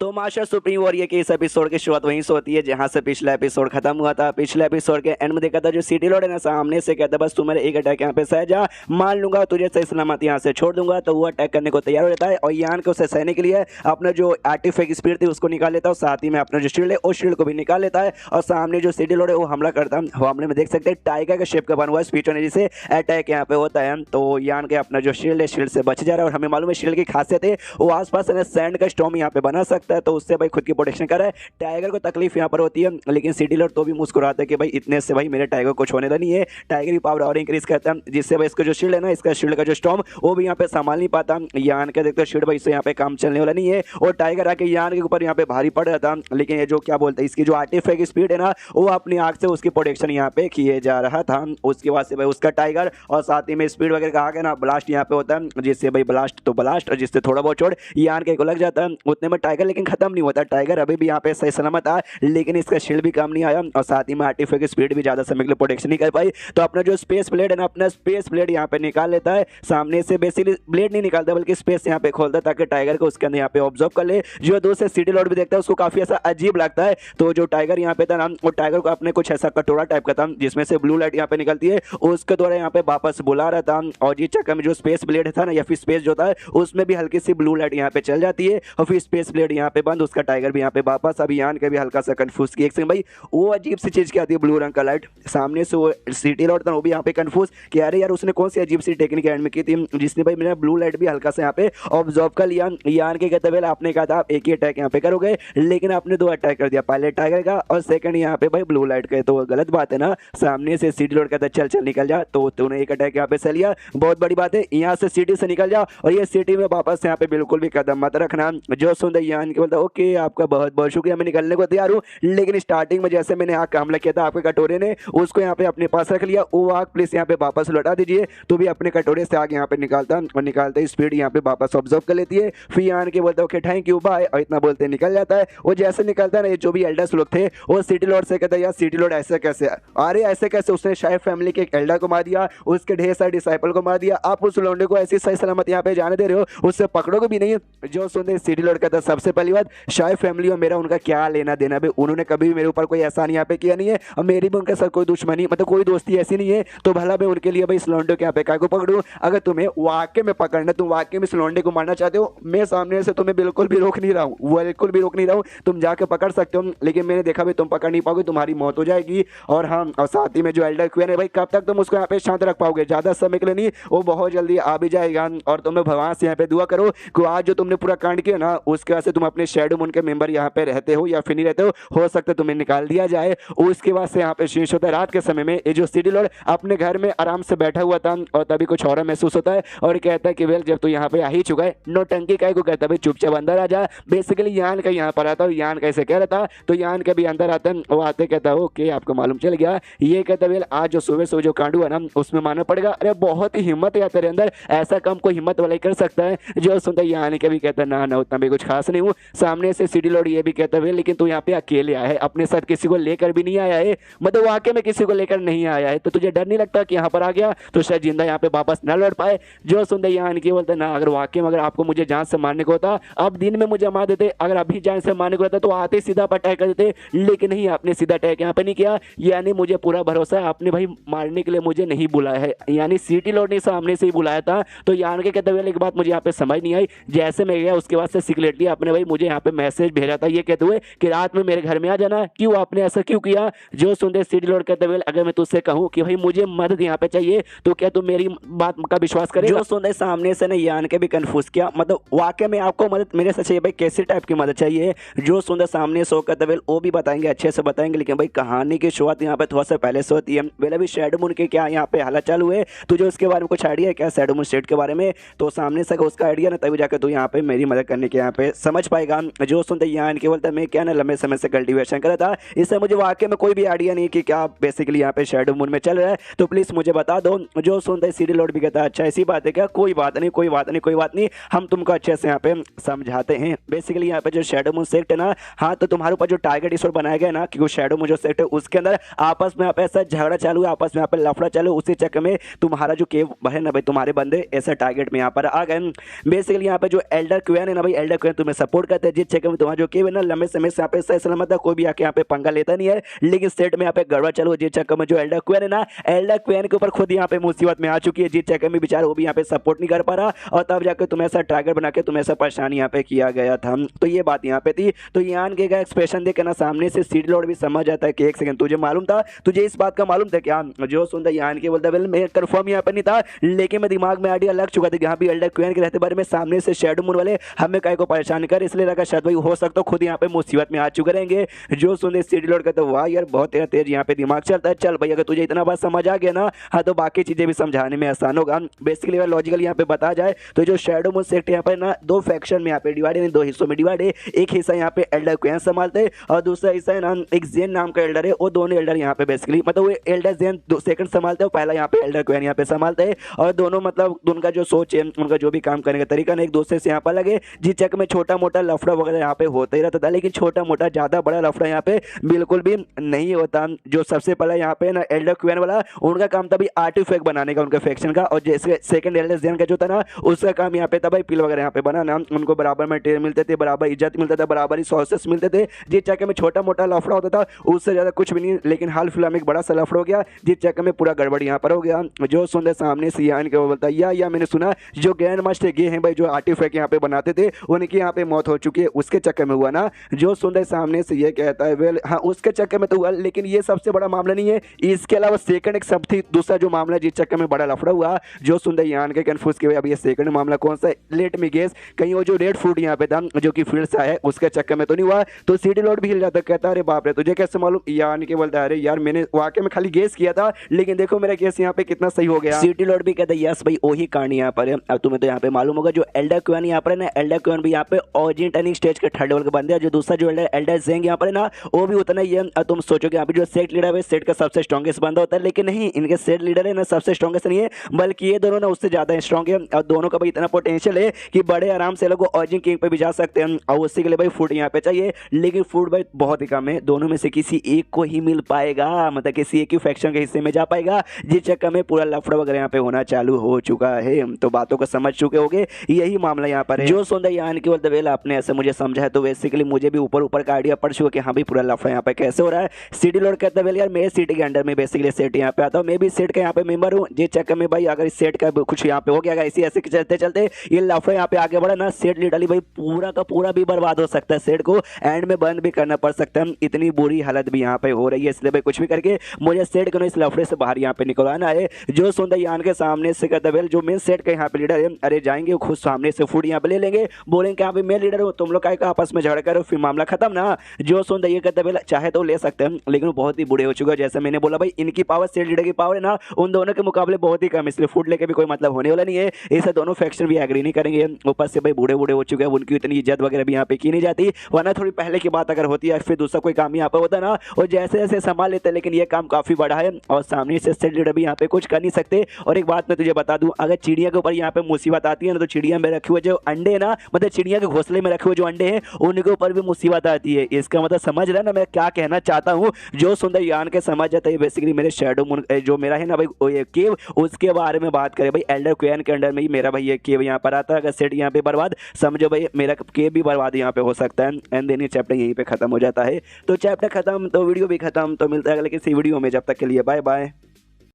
तो master supreme warrior के इस एपिसोड की शुरुआत वहीं से होती है जहां से पिछला एपिसोड खत्म हुआ था। पिछले एपिसोड के एंड में देखा था जो सिटी लॉर्ड है ना सामने से कहता बस तू मेरे एक अटैक यहाँ पे सह जा, मान लूंगा तुझे सही सलामत यहाँ से छोड़ दूंगा। तो वो अटैक करने को तैयार हो जाता है और यान को उसे सहने के लिए अपना जो आर्टिफैक्ट स्पीड थी उसको निकाल लेता है और साथ ही में अपना जो शील्ड है उस शील्ड को भी निकाल लेता है और सामने जो सिटी लॉर्ड है वो हमला करता है। हमले में देख सकते हैं टाइगर का शेप का बना हुआ स्पीच होने जिसे अटैक यहाँ पे होता है। तो यान के अपना जो शील्ड है शील्ड से बच जा रहा है और हमें मालूम है शील्ड की खासियत है वो आसपास सैंड का स्टॉर्म यहाँ पे बना सकता है, तो उससे भाई खुद की प्रोटेक्शन कर रहा है। टाइगर को तकलीफ यहाँ पर होती है लेकिन सिटी लॉर्ड तो भी मुस्कुराता है कि भाई इतने से भाई मेरे टाइगर को कुछ होने नहीं है। टाइगर की पावर और इंक्रीज करता है जिससे भाई इसका जो शील्ड है ना इसका शील्ड का जो स्टॉर्म वो भी यहाँ पे संभाल नहीं पाता। यान का देखते शील्ड भाई इससे यहाँ पे काम चलने वाला नहीं है और टाइगर आके यान के ऊपर यहाँ पे भारी पड़ रहा था, लेकिन ये जो क्या बोलते हैं इसकी जो आर्टिफैक्ट स्पीड है ना वो अपनी आग से उसकी प्रोटेक्शन यहाँ पे किए जा रहा था। उसके बाद से भाई उसका टाइगर और साथ ही में स्पीड वगैरह का आगे ना ब्लास्ट यहाँ पे होता है जिससे भाई ब्लास्ट तो ब्लास्ट और जिससे थोड़ा बहुत चोट यान के को लग जाता है। उतने में टाइगर लेकिन खत्म नहीं होता, टाइगर अभी भी यहाँ पे सही सलामत आ लेकिन इसका शील्ड भी काम नहीं आया और साथ ही में आर्टिफैक्ट स्पीड भी ज्यादा समय के लिए प्रोटेक्शन नहीं कर पाई। तो अपना जो स्पेस ब्लेड है ना अपना स्पेस ब्लेड यहाँ पे निकाल लेता है, सामने से बेसिकली ब्लेड नहीं निकालता बल्कि स्पेस यहाँ पे खोलता है ताकि टाइगर को उसके अंदर यहाँ पे ऑब्जर्व कर ले। जो दूर से सिटी लॉर्ड भी देखता है उसको काफी ऐसा अजीब लगता है। तो जो टाइगर यहाँ पे था ना वो टाइगर को अपने कुछ ऐसा कटोरा टाइप का था जिसमें से ब्लू लाइट यहाँ पे निकलती है उसके द्वारा यहाँ पे वापस बुला रहा था और ये चक्कर में जो स्पेस ब्लेड था ना या फिर स्पेस जो था उसमें भी हल्की सी ब्लू लाइट यहाँ पे चल जाती है और फिर स्पेस ब्लेड यहाँ पे बंद, उसका टाइगर भी यहाँ पे वापस। अभी यान के भी हल्का सा कंफ्यूज किया एक सेकंड भाई वो अजीब सी चीज क्या आती है ब्लू रंग का लाइट सामने से वो सिटी लॉर्ड था वो भी यहाँ पे कंफ्यूज कि अरे यार उसने कौन सी अजीब सी टेक्निक एंड में की थी जिसने भाई मेरा ब्लू लाइट भी हल्का सा यहाँ पे ऑब्जर्व कर लिया। यान के कहते हुए आपने कहा था आप एक ही अटैक यहाँ पे करोगे लेकिन आपने दो अटैक कर दिया, पहले टाइगर का और सेकंड यहाँ पे भाई ब्लू लाइट का, तो गलत बात है ना। सामने से सिटी लॉर्ड कहता चल चल निकल जा, तो तूने एक अटैक यहाँ पे से लिया बहुत बड़ी बात है, यहाँ से सिटी से निकल जा और ये सिटी में वापस यहाँ पे बिल्कुल भी कदम मत रखना। जो सुनते यान के बोलता ओके आपका बहुत बहुत शुक्रिया मैं निकलने को तैयार हूँ, लेकिन स्टार्टिंग में जैसे मैंने आग का हमला किया था आपके कटोरे ने उसको यहाँ पे अपने पास रख लिया, वो आग प्लीज यहाँ पे वापस लौटा दीजिए। तो भी अपने कटोरे से आग यहाँ पे निकालता और निकालते स्पीड यहाँ पे वापस ऑब्जर्व कर लेती है। फिर यान के बोलता ओके थैंक यू बाय और इतना बोलते निकल जाता है। वो जैसे निकलता है ना ये जो भी एल्डर्स लोग थे वो सिटी लॉर्ड से कहता है यार सिटी लॉर्ड ऐसे कैसे, अरे ऐसे कैसे, उसने शायद फैमिली के एक एल्डर को मार दिया, उसके ढेर सारे डिसाइपल को मार दिया, आप उस लौंडे को ऐसी सही सलामत यहाँ पे जाने दे रहे हो, उससे पकड़ोगे भी नहीं। जो सुनते सिटी लॉर्ड कहता सबसे पहली बात शायद फैमिली और मेरा उनका क्या लेना देना भाई, उन्होंने कभी मेरे ऊपर कोई एहसान यहाँ पे किया नहीं है और मेरी भी उनके साथ कोई दुश्मनी मतलब कोई दोस्ती ऐसी नहीं है, तो भला मैं उनके लिए भाई इस लौंडे को यहाँ पे काय को पकड़ूं। अगर तुम्हें वाकई में पकड़ना तुम वाकई में इस लौंडे को मारना चाहते हो मैं सामने से तुम्हें बिल्कुल भी रोक नहीं रहा हूँ, बिल्कुल भी रोक नहीं रहा हूँ, तुम जाके पकड़ सकते हो लेकिन मैंने देखा भाई तुम पकड़ नहीं पाओगे, तुम्हारी मौत हो जाएगी। और हाँ और साथ ही में जो एल्डर क्वीन है भाई कब तक तुम उसको यहाँ पे शांत रख पाओगे, ज्यादा समय के लिए नहीं, वो बहुत जल्दी आ भी जाएगा। और तुम्हें भगवान से यहाँ पे दुआ करो कि आज जो तुमने पूरा कांड किया ना उसके वजह से तुम अपने शैडो मून के मेंबर यहाँ पे रहते हो या फिर नहीं रहते हो सकता है तुम्हें निकाल दिया जाए। उसके बाद से यहाँ पे शीश होता है रात के समय में ये जो सिटी लॉर्ड अपने घर में आराम से बैठा हुआ था और तभी कुछ और महसूस होता है और कहता है कि वेल जब तू यहाँ पे आ ही चुका है नौटंकी काय को कहता है भाई चुपचाप अंदर आ जा। बेसिकली यान का यहाँ पर आता है, यान कैसे कह रहा था तो यान का भी अंदर आता है, वो आते कहता है ओके आपको मालूम चल गया, ये कहता है आज जो सुबह सुबह जो कांड हुआ ना उसमें मानना पड़ेगा, अरे बहुत ही हिम्मत है तेरे अंदर, ऐसा काम कोई हिम्मत वाला ही कर सकता है। जो सुनता है यान का भी कहता है ना उतना भी कुछ खास नहीं हूँ। सामने से सिटी लॉर्ड ये भी कहता है लेकिन तू यहाँ पे अकेले आया है, अपने साथ किसी को लेकर भी नहीं आया है, मतलब वाकई में किसी को लेकर नहीं आया है, तो तुझे डर नहीं लगता कि यहाँ पर आ गया तो शायद जिंदा यहाँ पे वापस न लौट पाए। जो सुनते यान की बोलते ना अगर वाकई में अगर आपको मुझे जान से मारने को होता अब दिन में मुझे मार देते, अगर अभी जान से मारने को होता तो आते सीधा अटैक कर देते, लेकिन नहीं आपने सीधा अटैक यहाँ पे नहीं किया, यानी मुझे पूरा भरोसा है आपने भाई मारने के लिए मुझे नहीं बुलाया है, यानी सिटी लॉर्ड ने सामने से ही बुलाया था। तो यान के कहते हुए एक बात मुझे यहाँ पे समझ नहीं आई, जैसे मैं गया उसके बाद से सीक्रेटली आपने भाई मुझे यहाँ पे मैसेज भेजा था ये कहते हुए कि रात में मेरे घर में आ जाना, क्यों आपने ऐसा क्यों किया। जो सुनते सिटी लॉर्ड कहते हुए अगर मैं तुझसे कहूँ कि भाई मुझे मदद यहाँ पे चाहिए तो क्या तुम मेरी बात का विश्वास करेगा। जो सुनते सामने से ना यान के भी कंफ्यूज किया, मतलब वाकई में आपको मदद मेरे से चाहिए भाई कैसी टाइप की मदद चाहिए। जो सुनते सामने सो कहते हुए वो भी बताएंगे अच्छे से बताएंगे, लेकिन भाई कहानी की शुरुआत यहाँ पे थोड़ा सा पहले से होती है। पहले भी शैडो मून के क्या यहाँ पे हालत चालू है तुझे उसके बारे में कुछ आइडिया है क्या शैडो मून स्टेट के बारे में, तो सामने से उसका आइडिया ना तभी जाकर तू यहाँ पे मेरी मदद करने के यहाँ पे समझ पाएगा। जो सुनते यहाँ इनके बोलता मैं क्या ना लंबे समय से कल्टीवेशन करा था, इससे मुझे वाकई में कोई भी आइडिया नहीं कि क्या बेसिकली यहाँ पे शैडो मून में चल रहा है, तो प्लीज मुझे बता दो। जो सुनते सिटी लॉर्ड भी कहता है अच्छा ऐसी बात है क्या, कोई बात नहीं कोई बात नहीं कोई बात नहीं, हम तुमको अच्छे से यहाँ पे समझाते हैं। बेसिकली यहाँ पे जो शैडो मून सेक्ट है ना, हाँ तो तुम्हारे ऊपर जो टारगेट इस बनाया गया ना कि वो शैडो मून जो सेक्ट है उसके अंदर आपस में यहाँ पे ऐसा झगड़ा चालू है, आपस में यहाँ पे लफड़ा चालू, उसी चक्कर में तुम्हारा जो केव है ना भाई तुम्हारे बंदे ऐसा टारगेट में यहाँ पर आ गए। बेसिकली यहाँ पे जो एल्डर क्वीन है ना भाई, एल्डर क्वीन तुम्हें सपोर्ट करते हैं, जिस चक्कर में तुम्हारा जो केव है ना लंबे समय से यहाँ पे सही सलामत है, कोई भी आके यहाँ पे पंगा लेता नहीं है। लेकिन सेट में यहाँ पे गड़बड़ चालू है, जिस चक्कर में जो एल्डर क्वेन है ना, एल्डर क्वेन के ऊपर खुद यहाँ पे मुसीबत में आ चुकी है, जिस चक्कर में बेचारा वो भी यहाँ पे सपोर्ट नहीं कर पा रहा, और तब जाकर तुम्हें ऐसा टारगेट बना के तुम्हें ऐसा परेशानी यहाँ पे किया गया था। तो ये बात यहाँ पे थी। तो यान के का एक्सप्रेशन देख के ना सामने से सीडी लॉर्ड भी समझ जाता है कि एक सेकंड, तुझे मालूम था, तुझे इस बात का मालूम था क्या? जो सुनता यान के बोलता, वेल मैं कंफर्म यहाँ पे नहीं था, लेकिन मैं दिमाग में आइडिया लग चुका था कि यहाँ भी एल्डर क्वेन के रहते बारे में सामने से शैडो मून वाले हमें काय को परेशान कर, इसलिए लगा शायद भाई हो सकता खुद यहाँ पे मुसीबत में आ चुके रहेंगे। जो सुनते सीडी लॉर्ड कहते, वाह यार बहुत तेरा तेज यहाँ पे दिमाग चलता है, चल भाई अगर तुझे इतना बात समझ आ गया ना, हाँ तो बाकी चीजें भी समझाने में आसान होगा। बेसिकली अगर लॉजिकल यहाँ पे बता जाए तो जो शैडो मून सेक्ट यहाँ पे ना दो फैक्शन में यहाँ पे डिवाइड है, दो हिस्सों में डिवाइड है। एक हिस्सा यहाँ पे एल्डर क्वेन संभालते हैं और दूसरा हिस्सा है ना एक जेन नाम का एल्डर है, वो दोनों एल्डर यहाँ पे बेसिकली मतलब वो एल्डर जेन सेकंड संभालते हैं, पहला यहाँ पे एल्डर क्वेन यहाँ पे संभालते हैं। और दोनों मतलब उनका जो सोच है, उनका जो भी काम करने का तरीका ना एक दूसरे से यहाँ पर लगे, जिस चक्कर में छोटा मोटा लफड़ा वगैरह यहाँ पे होता ही रहता था, लेकिन छोटा मोटा ज्यादा बड़ा लफड़ा यहाँ पे बिल्कुल भी नहीं होता। जो सबसे पहला यहाँ पे ना एल्डर क्वेन वाला उनका काम था भाई आर्टिफैक्ट बनाने का उनका फैक्शन का, और जैसे सेकंड एल्डर जेन का जो था ना उसका काम यहाँ पे था भाई पिल वगैरह यहाँ पे बनाना, उनको बराबर में टेर मिलते थे, बराबर इज्जत मिलता था, बराबर ही सोर्सेस मिलते थे। जिस चक्कर में छोटा मोटा लफड़ा होता था उससे ज्यादा कुछ भी नहीं, लेकिन हाल फिलहाल में एक बड़ा सा लफड़ा हो गया, जिस चक्कर में पूरा गड़बड़ यहाँ पर हो गया। जो सुनते सामने से यान के वो बोलता, या मैंने सुना जो ग्रैंड मास्टर गे हैं भाई जो आर्टिफैक्ट यहाँ पे बनाते थे उनकी यहाँ पे मौत हो चुकी है, उसके चक्कर में हुआ ना। जो सुनते सामने से ये कहता है, वेल हाँ उसके चक्कर में तो हुआ, लेकिन ये सबसे बड़ा मामला नहीं है, इसके अलावा सेकंड एक सब थी दूसरा जो मामला जिस चक्कर में बड़ा लफड़ा हुआ। जो सुंदर यान के कंफ्यूज के अब ये सेकंड मामला कौन सा, लेट मी गेस, कहीं वो जो रेड फूड यहाँ पे था जो कि फील्ड से आया उसके चक्कर में तो नहीं हुआ। तो सीडी लॉर्ड भी हिल जाता, कहता अरे बाप रे तुझे कैसे मालूम? यान के बोलता है अरे यार मैंने वाकई में खाली गेस किया था, लेकिन देखो मेरा गेस यहाँ पे कितना सही हो गया। सीडी लॉर्ड भी कहता है यस भाई वही कहानी यहाँ पर है। अब तुम्हें तो यहाँ पे मालूम होगा जो एल्डर क्वेन यहाँ पर है ना, एल्डर क्वेन भी यहाँ पे ऑरिजिन टर्निंग स्टेज के थर्ड लेवल के बंदे हैं, जो दूसरा जो एल्डर जेंग यहाँ पर है ना वो भी उतना ही है। अब तुम सोचोगे यहाँ पे जो सेट लीडर है सेट का सबसे स्ट्रॉन्गेस्ट बंदा होता है, लेकिन नहीं, इनके सेट लीडर है ना सबसे स्ट्रॉन्गेस्ट नहीं है, बल्कि ये दोनों ना उससे ज्यादा स्ट्रॉन्ग है। और दोनों का भाई इतना पोटेंशियल है कि बड़े आराम से लोग ऑरिजिन किंग पे भी जा सकते हैं, और उसी के लिए भाई फूड यहाँ पे चाहिए, लेकिन फूड भाई बहुत ही कम है, दोनों में से किसी एक को ही मिल पाएगा, मतलब किसी एक ही फैक्शन के हिस्से में जा पाएगा, जिस चक्कर में पूरा लफड़ा वगैरह यहाँ पे होना चालू हो चुका है। तो बातों को समझ चुके होगे, यही मामला यहाँ पर है। जो सुंदर यान की बोलते वेल आपने ऐसे मुझे समझा है, तो बेसिकली मुझे भी ऊपर ऊपर का आइडिया पड़ चुका कि हाँ भाई पूरा लफड़ा यहाँ पे कैसे हो रहा है। सीडी लॉर्ड कहता है वेल यार मैं सिटी के अंडर में बेसिकली सेट यहाँ पे आता हूँ, मैं भी सेट का यहाँ पे मेंबर हूँ, जिस चक्कर में भाई अगर इस सेट का कुछ यहाँ पे हो गया इसी ऐसे चलते चलते ये लफड़ा यहाँ पे आगे बढ़ा ना, सेट लिटरली भाई पूरा का पूरा भी बर्बाद हो सकता है, सेट को एंड में बंद भी करना पड़ सकता है, इतनी बुरी हालत भी यहाँ पे हो रही है। इसलिए भाई कुछ भी करके मुझे सेट को इस लफड़े से बाहर यहाँ पे निकलवाना है। जो सुंदर यान के सामने से कहता वेल जो मेन सेट का यहाँ पे लीडर है, अरे जाएंगे खुद सामने से फूड यहाँ पे ले लेंगे, बोलेंगे यहाँ पे मैं लीडर हूँ, तुम लोग का आपस में झगड़ा करो फिर मामला खत्म ना। जो सुंदर ये कहता वेल चाहे तो ले सकते हैं, लेकिन बहुत ही बुरे हो चुके हैं, जैसे मैंने बोला भाई इनकी पावर सेट लीडर की पावर है ना उन दोनों के मुकाबले बहुत ही कम, इसलिए फूड लेके भी कोई मतलब होने वाला नहीं है, इसे दोनों फैक्शन भी एग्री नहीं करेंगे। ऊपर से भाई बूढ़े बूढ़े हो चुके हैं, उनकी इतनी इज्जत वगैरह भी यहाँ पे की नहीं जाती, वरना थोड़ी पहले की बात अगर होती है फिर दूसरा कोई काम यहाँ पे होता ना और जैसे जैसे संभाल लेते, लेकिन ये काम काफी बड़ा है और सामने से सेट लीडर भी यहाँ पे कुछ कर नहीं सकते। और एक बात मैं तुझे बता दूं, अगर चिड़िया के ऊपर यहाँ पे मुसीबत आती है ना, तो चिड़िया में रखे हुए जो अंडे ना, मतलब चिड़िया के घोंसले में रखे हुए जो अंडे हैं उनके ऊपर भी मुसीबत आती है। इसका मतलब समझ रहा है ना मैं क्या कहना चाहता हूँ। जो सुंदर यान के समझ जाता है बेसिकली मेरे शैडो मून जो मेरा है ना भाई ये केव, उसके बारे में बात करें भाई एल्डर क्वेन के अंडर में ही मेरा भाई ये केव यहाँ पर आता है, अगर सेट यहाँ पे बर्बाद समझो भाई मेरा केव भी बर्बाद यहाँ पे हो सकता है। एंड देन ये चैप्टर यहीं पे खत्म हो जाता है। तो चैप्टर खत्म तो वीडियो भी खत्म, तो मिलता है अगले किसी वीडियो में, जब तक के लिए बाय बाय।